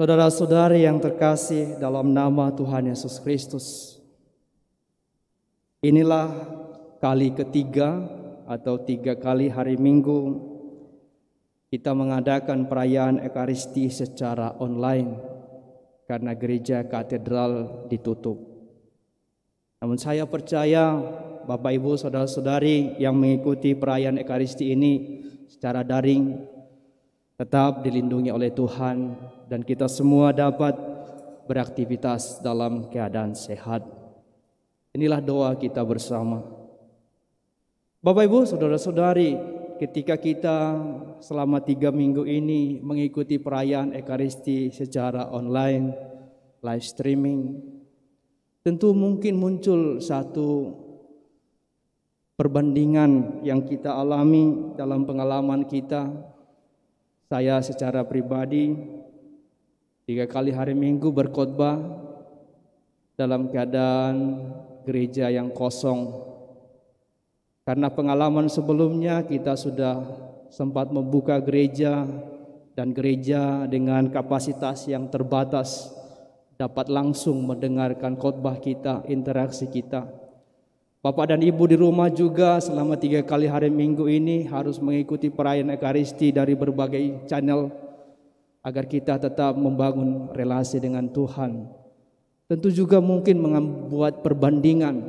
Saudara-saudari yang terkasih dalam nama Tuhan Yesus Kristus, inilah kali ketiga atau 3 kali hari Minggu kita mengadakan perayaan Ekaristi secara online karena gereja katedral ditutup. Namun saya percaya Bapak Ibu saudara-saudari yang mengikuti perayaan Ekaristi ini secara daring tetap dilindungi oleh Tuhan dan kita semua dapat beraktivitas dalam keadaan sehat. Inilah doa kita bersama. Bapak Ibu saudara-saudari, ketika kita selama 3 minggu ini mengikuti perayaan Ekaristi secara online, live streaming, tentu mungkin muncul satu perbandingan yang kita alami dalam pengalaman kita. Saya secara pribadi 3 kali hari Minggu berkhotbah dalam keadaan gereja yang kosong. Karena pengalaman sebelumnya kita sudah sempat membuka gereja dan gereja dengan kapasitas yang terbatas dapat langsung mendengarkan khotbah kita, interaksi kita. Bapak dan Ibu di rumah juga selama 3 kali hari Minggu ini harus mengikuti perayaan Ekaristi dari berbagai channel agar kita tetap membangun relasi dengan Tuhan. Tentu juga mungkin membuat perbandingan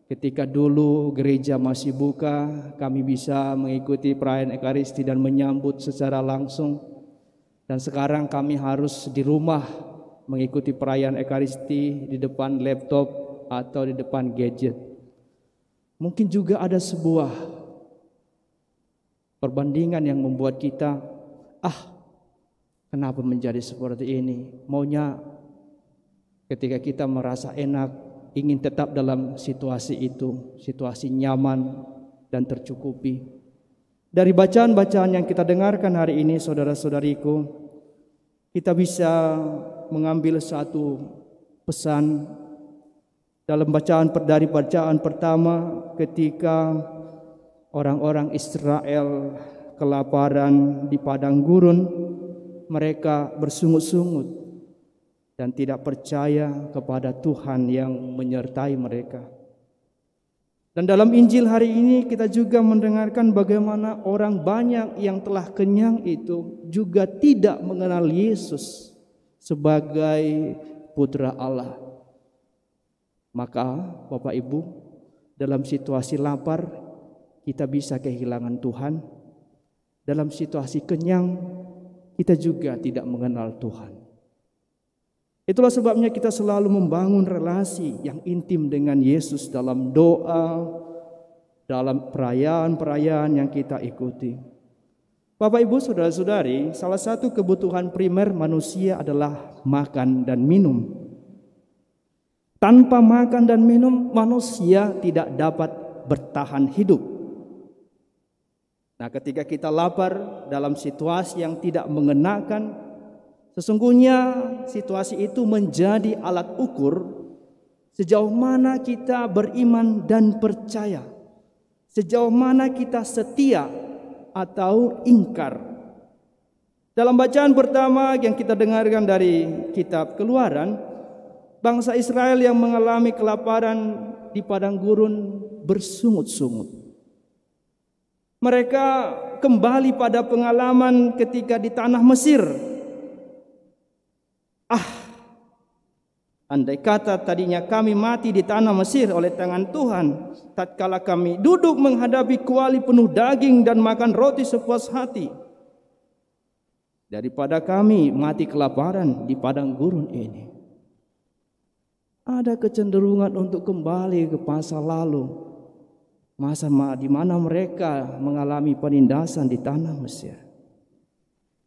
ketika dulu gereja masih buka, kami bisa mengikuti perayaan Ekaristi dan menyambut secara langsung. Dan sekarang kami harus di rumah mengikuti perayaan Ekaristi di depan laptop atau di depan gadget. Mungkin juga ada sebuah perbandingan yang membuat kita, kenapa menjadi seperti ini? Maunya ketika kita merasa enak, ingin tetap dalam situasi itu, situasi nyaman dan tercukupi. Dari bacaan-bacaan yang kita dengarkan hari ini, saudara-saudariku, kita bisa mengambil satu pesan dalam dari bacaan pertama ketika orang-orang Israel kelaparan di padang gurun, mereka bersungut-sungut dan tidak percaya kepada Tuhan yang menyertai mereka. Dan dalam Injil hari ini kita juga mendengarkan bagaimana orang banyak yang telah kenyang itu juga tidak mengenal Yesus sebagai Putra Allah. Maka Bapak Ibu, dalam situasi lapar kita bisa kehilangan Tuhan. Dalam situasi kenyang kita juga tidak mengenal Tuhan. Itulah sebabnya kita selalu membangun relasi yang intim dengan Yesus dalam doa, dalam perayaan-perayaan yang kita ikuti. Bapak Ibu saudara-saudari, salah satu kebutuhan primer manusia adalah makan dan minum. Tanpa makan dan minum, manusia tidak dapat bertahan hidup. Nah, ketika kita lapar dalam situasi yang tidak mengenakan, sesungguhnya situasi itu menjadi alat ukur sejauh mana kita beriman dan percaya, sejauh mana kita setia atau ingkar. Dalam bacaan pertama yang kita dengarkan dari kitab Keluaran, bangsa Israel yang mengalami kelaparan di padang gurun bersungut-sungut. Mereka kembali pada pengalaman ketika di tanah Mesir. Andai kata tadinya kami mati di tanah Mesir oleh tangan Tuhan, tatkala kami duduk menghadapi kuali penuh daging dan makan roti sepuas hati, daripada kami mati kelaparan di padang gurun ini. Ada kecenderungan untuk kembali ke masa lalu, masa di mana mereka mengalami penindasan di tanah Mesir.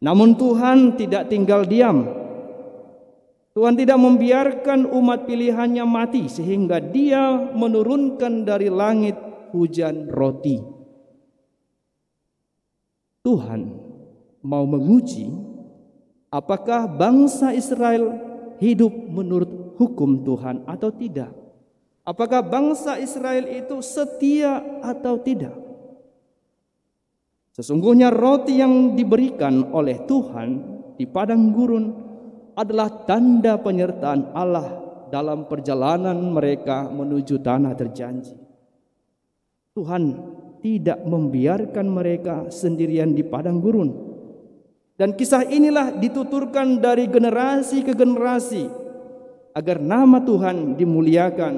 Namun Tuhan tidak tinggal diam. Tuhan tidak membiarkan umat pilihannya mati, sehingga Dia menurunkan dari langit hujan roti. Tuhan mau menguji apakah bangsa Israel hidup menurut hukum Tuhan atau tidak. Apakah bangsa Israel itu setia atau tidak. Sesungguhnya roti yang diberikan oleh Tuhan di padang gurun adalah tanda penyertaan Allah dalam perjalanan mereka menuju tanah terjanji. Tuhan tidak membiarkan mereka sendirian di padang gurun. Dan kisah inilah dituturkan dari generasi ke generasi agar nama Tuhan dimuliakan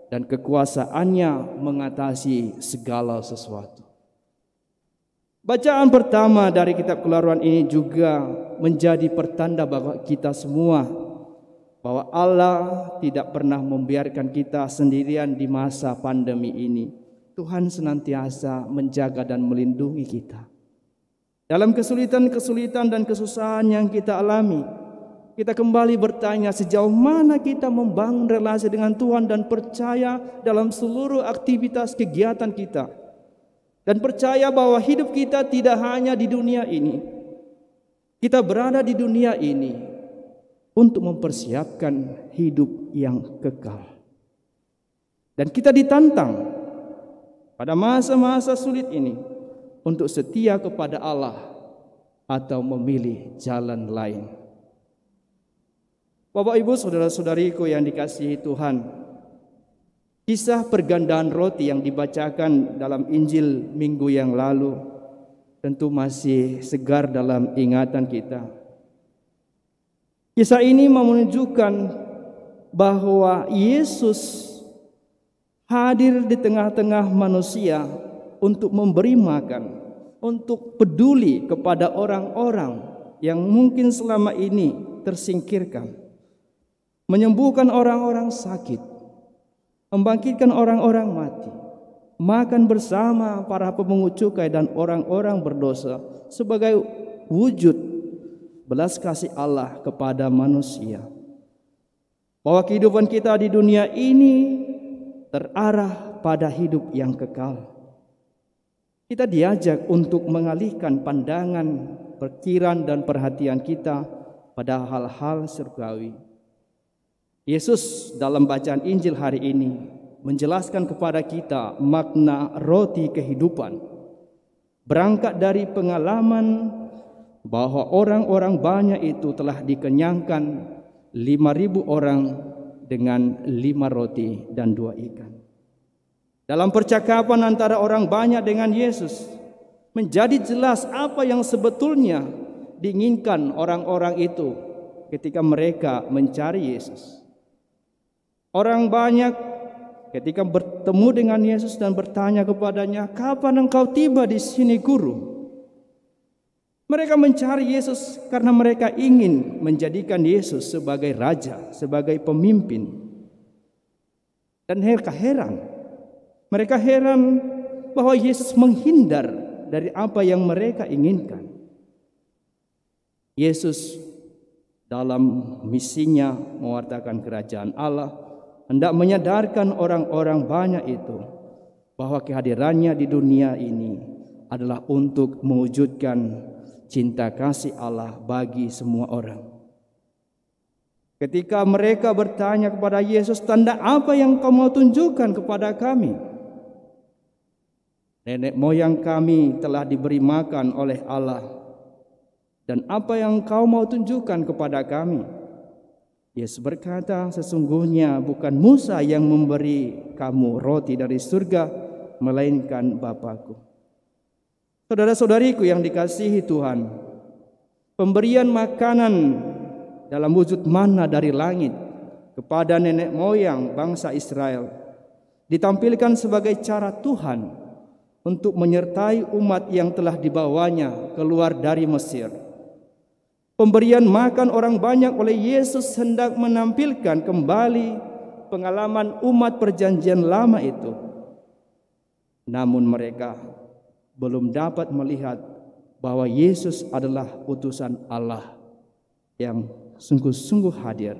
dan kekuasaannya mengatasi segala sesuatu. Bacaan pertama dari kitab Keluaran ini juga menjadi pertanda bagi kita semua bahwa Allah tidak pernah membiarkan kita sendirian di masa pandemi ini. Tuhan senantiasa menjaga dan melindungi kita. Dalam kesulitan-kesulitan dan kesusahan yang kita alami, kita kembali bertanya sejauh mana kita membangun relasi dengan Tuhan dan percaya dalam seluruh aktivitas kegiatan kita. Dan percaya bahwa hidup kita tidak hanya di dunia ini. Kita berada di dunia ini untuk mempersiapkan hidup yang kekal. Dan kita ditantang pada masa-masa sulit ini untuk setia kepada Allah atau memilih jalan lain. Bapak Ibu saudara-saudariku yang dikasihi Tuhan, kisah pergandaan roti yang dibacakan dalam Injil minggu yang lalu tentu masih segar dalam ingatan kita. Kisah ini menunjukkan bahwa Yesus hadir di tengah-tengah manusia untuk memberi makan, untuk peduli kepada orang-orang yang mungkin selama ini tersingkirkan, menyembuhkan orang-orang sakit, membangkitkan orang-orang mati, makan bersama para pemungut cukai dan orang-orang berdosa sebagai wujud belas kasih Allah kepada manusia. Bahwa kehidupan kita di dunia ini terarah pada hidup yang kekal. Kita diajak untuk mengalihkan pandangan, pikiran dan perhatian kita pada hal-hal surgawi. Yesus dalam bacaan Injil hari ini menjelaskan kepada kita makna roti kehidupan. Berangkat dari pengalaman bahwa orang-orang banyak itu telah dikenyangkan 5.000 orang dengan 5 roti dan 2 ikan. Dalam percakapan antara orang banyak dengan Yesus, menjadi jelas apa yang sebetulnya diinginkan orang-orang itu ketika mereka mencari Yesus. Orang banyak ketika bertemu dengan Yesus dan bertanya kepadanya, "Kapan engkau tiba di sini, Guru?" Mereka mencari Yesus karena mereka ingin menjadikan Yesus sebagai raja, sebagai pemimpin. Dan mereka heran bahwa Yesus menghindar dari apa yang mereka inginkan. Yesus dalam misinya mewartakan kerajaan Allah hendak menyadarkan orang-orang banyak itu bahwa kehadirannya di dunia ini adalah untuk mewujudkan cinta kasih Allah bagi semua orang. Ketika mereka bertanya kepada Yesus, "Tanda apa yang kau mau tunjukkan kepada kami? Nenek moyang kami telah diberi makan oleh Allah. Dan apa yang kau mau tunjukkan kepada kami?" Yesus berkata, "Sesungguhnya bukan Musa yang memberi kamu roti dari surga, melainkan Bapa-Ku." Saudara-saudariku yang dikasihi Tuhan, pemberian makanan dalam wujud manna dari langit kepada nenek moyang bangsa Israel ditampilkan sebagai cara Tuhan untuk menyertai umat yang telah dibawanya keluar dari Mesir. Pemberian makan orang banyak oleh Yesus hendak menampilkan kembali pengalaman umat perjanjian lama itu. Namun mereka belum dapat melihat bahwa Yesus adalah utusan Allah yang sungguh-sungguh hadir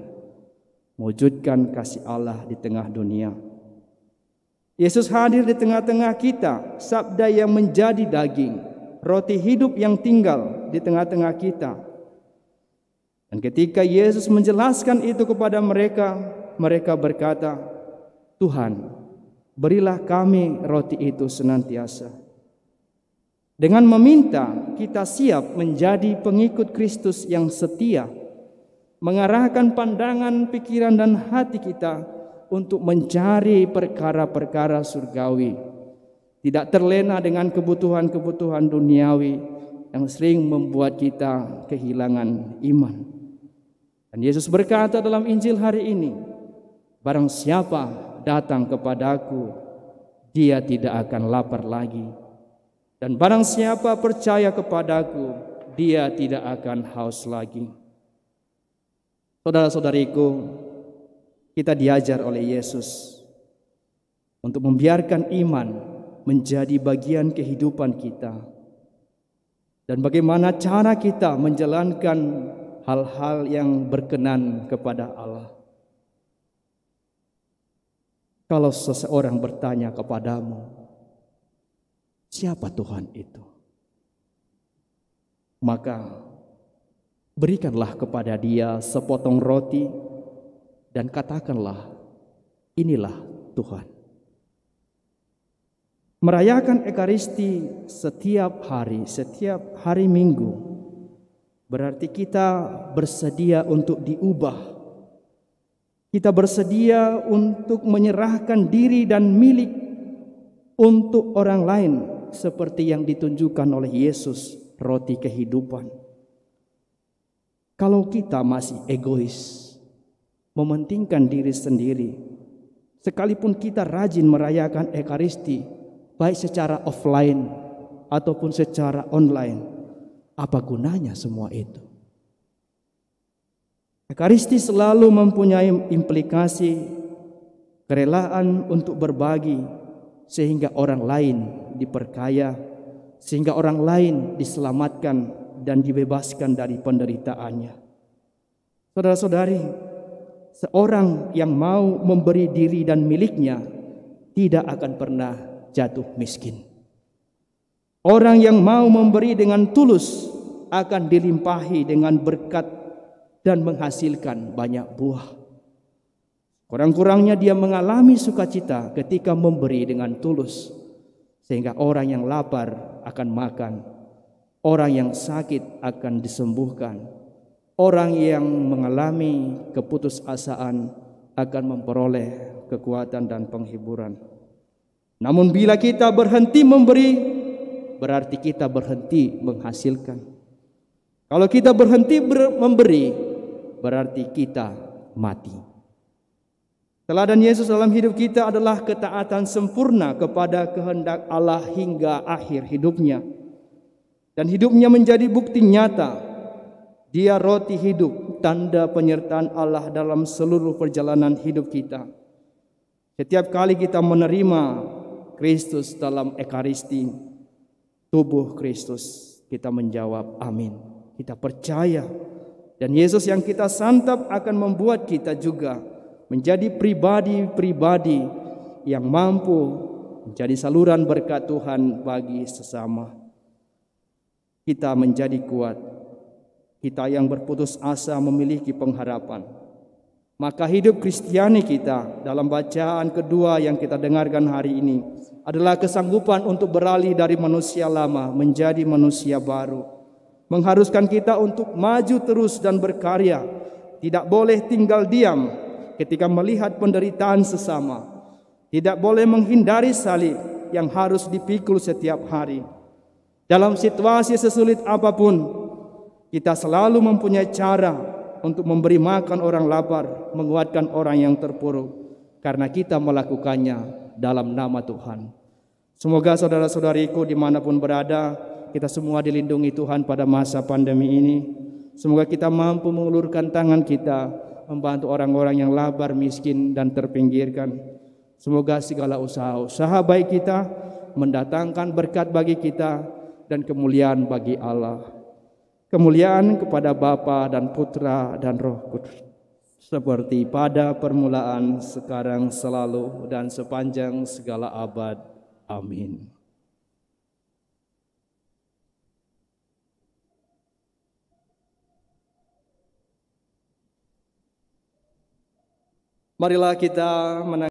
mewujudkan kasih Allah di tengah dunia. Yesus hadir di tengah-tengah kita, sabda yang menjadi daging, roti hidup yang tinggal di tengah-tengah kita. Dan ketika Yesus menjelaskan itu kepada mereka, mereka berkata, "Tuhan, berilah kami roti itu senantiasa." Dengan meminta, kita siap menjadi pengikut Kristus yang setia, mengarahkan pandangan, pikiran, dan hati kita untuk mencari perkara-perkara surgawi, tidak terlena dengan kebutuhan-kebutuhan duniawi yang sering membuat kita kehilangan iman. Dan Yesus berkata dalam Injil hari ini, barang siapa datang kepadaku, dia tidak akan lapar lagi. Dan barang siapa percaya kepadaku, dia tidak akan haus lagi. Saudara-saudariku, kita diajar oleh Yesus untuk membiarkan iman menjadi bagian kehidupan kita. Dan bagaimana cara kita menjalankan hal-hal yang berkenan kepada Allah. Kalau seseorang bertanya kepadamu, siapa Tuhan itu? Maka berikanlah kepada dia sepotong roti dan katakanlah, inilah Tuhan. Merayakan Ekaristi setiap hari Minggu, berarti kita bersedia untuk diubah. Kita bersedia untuk menyerahkan diri dan milik untuk orang lain, seperti yang ditunjukkan oleh Yesus, roti kehidupan. Kalau kita masih egois, mementingkan diri sendiri, sekalipun kita rajin merayakan Ekaristi, baik secara offline ataupun secara online, apa gunanya semua itu? Ekaristi selalu mempunyai implikasi kerelaan untuk berbagi, sehingga orang lain diperkaya, sehingga orang lain diselamatkan dan dibebaskan dari penderitaannya. Saudara-saudari, seorang yang mau memberi diri dan miliknya tidak akan pernah jatuh miskin. Orang yang mau memberi dengan tulus akan dilimpahi dengan berkat dan menghasilkan banyak buah. Kurang-kurangnya dia mengalami sukacita ketika memberi dengan tulus, sehingga orang yang lapar akan makan, orang yang sakit akan disembuhkan, orang yang mengalami keputusasaan akan memperoleh kekuatan dan penghiburan. Namun bila kita berhenti memberi, berarti kita berhenti menghasilkan. Kalau kita berhenti memberi, berarti kita mati. Teladan Yesus dalam hidup kita adalah ketaatan sempurna kepada kehendak Allah hingga akhir hidupnya. Dan hidupnya menjadi bukti nyata. Dia roti hidup, tanda penyertaan Allah dalam seluruh perjalanan hidup kita. Setiap kali kita menerima Kristus dalam Ekaristi, tubuh Kristus, kita menjawab amin. Kita percaya, dan Yesus yang kita santap akan membuat kita juga menjadi pribadi-pribadi yang mampu menjadi saluran berkat Tuhan bagi sesama. Kita menjadi kuat, kita yang berputus asa memiliki pengharapan. Maka hidup Kristiani kita dalam bacaan kedua yang kita dengarkan hari ini adalah kesanggupan untuk beralih dari manusia lama menjadi manusia baru. Mengharuskan kita untuk maju terus dan berkarya. Tidak boleh tinggal diam ketika melihat penderitaan sesama. Tidak boleh menghindari salib yang harus dipikul setiap hari. Dalam situasi sesulit apapun, kita selalu mempunyai cara untuk memberi makan orang lapar, menguatkan orang yang terpuruk, karena kita melakukannya dalam nama Tuhan. Semoga saudara-saudariku dimanapun berada, kita semua dilindungi Tuhan pada masa pandemi ini. Semoga kita mampu mengulurkan tangan kita, membantu orang-orang yang lapar, miskin, dan terpinggirkan. Semoga segala usaha baik kita mendatangkan berkat bagi kita dan kemuliaan bagi Allah. Kemuliaan kepada Bapa dan Putra dan Roh Kudus, seperti pada permulaan, sekarang, selalu, dan sepanjang segala abad. Amin. Marilah kita